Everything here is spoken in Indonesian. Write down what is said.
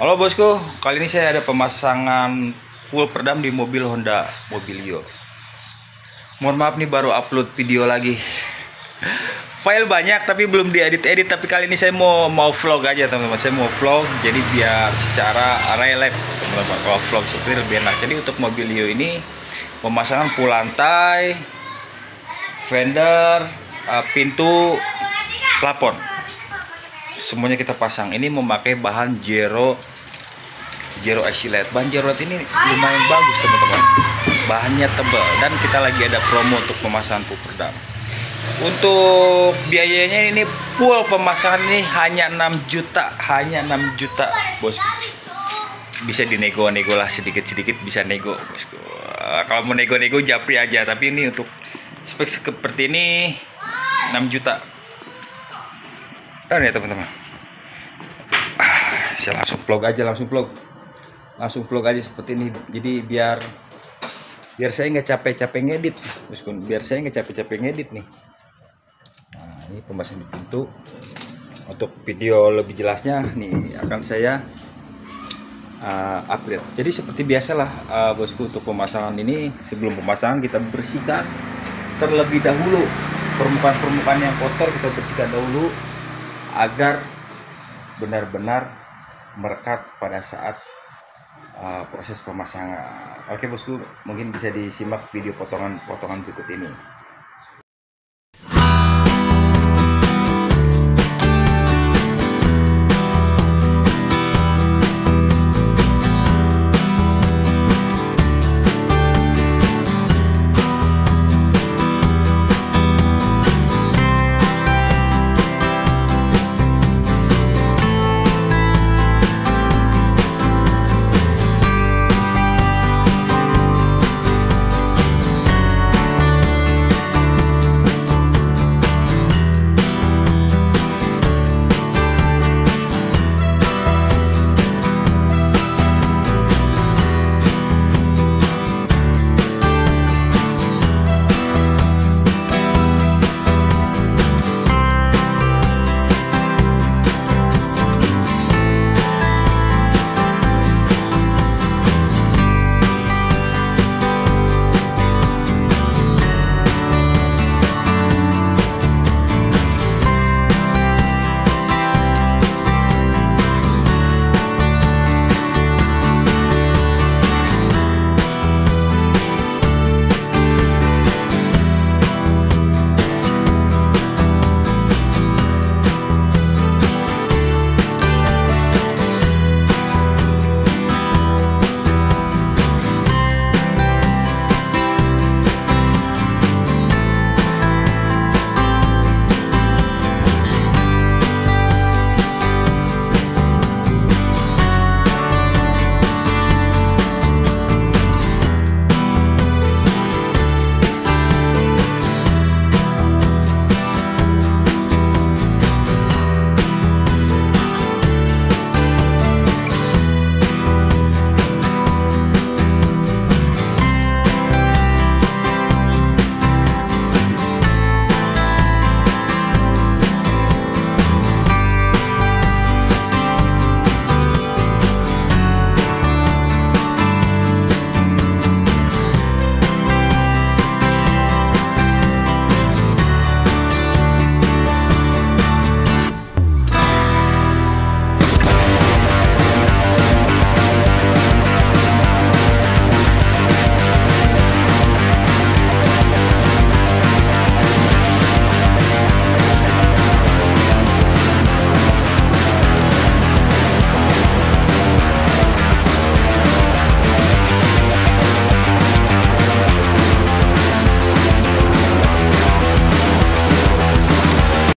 Halo bosku, kali ini saya ada pemasangan full peredam di mobil Honda Mobilio. Mohon maaf nih, baru upload video lagi. File banyak tapi belum diedit-edit. Tapi kali ini saya mau vlog aja teman-teman. Saya mau vlog jadi biar secara relief teman-teman. Kalau vlog seperti lebih enak. Jadi untuk Mobilio ini pemasangan full lantai, vender, pintu, plafon. Semuanya kita pasang. Ini memakai bahan zero isolate. Bahan zero ini lumayan bagus teman-teman. Bahannya tebal dan kita lagi ada promo untuk pemasangan full peredam. Untuk biayanya ini full pemasangan ini hanya 6 juta, bosku. Bisa dinego-nego lah, sedikit-sedikit bisa nego bosku. Kalau mau nego-nego japri aja, tapi ini untuk spek seperti ini 6 juta. Ya teman-teman, saya langsung vlog aja seperti ini. Jadi biar saya nggak capek-capek ngedit, nih. Nah, ini pembahasan di pintu. Untuk video lebih jelasnya nih akan saya upgrade. Jadi seperti biasalah bosku, untuk pemasangan ini sebelum pemasangan kita bersihkan terlebih dahulu permukaan yang kotor, kita bersihkan dahulu agar benar-benar merekat pada saat proses pemasangan. Oke bosku, mungkin bisa disimak video potongan berikut ini.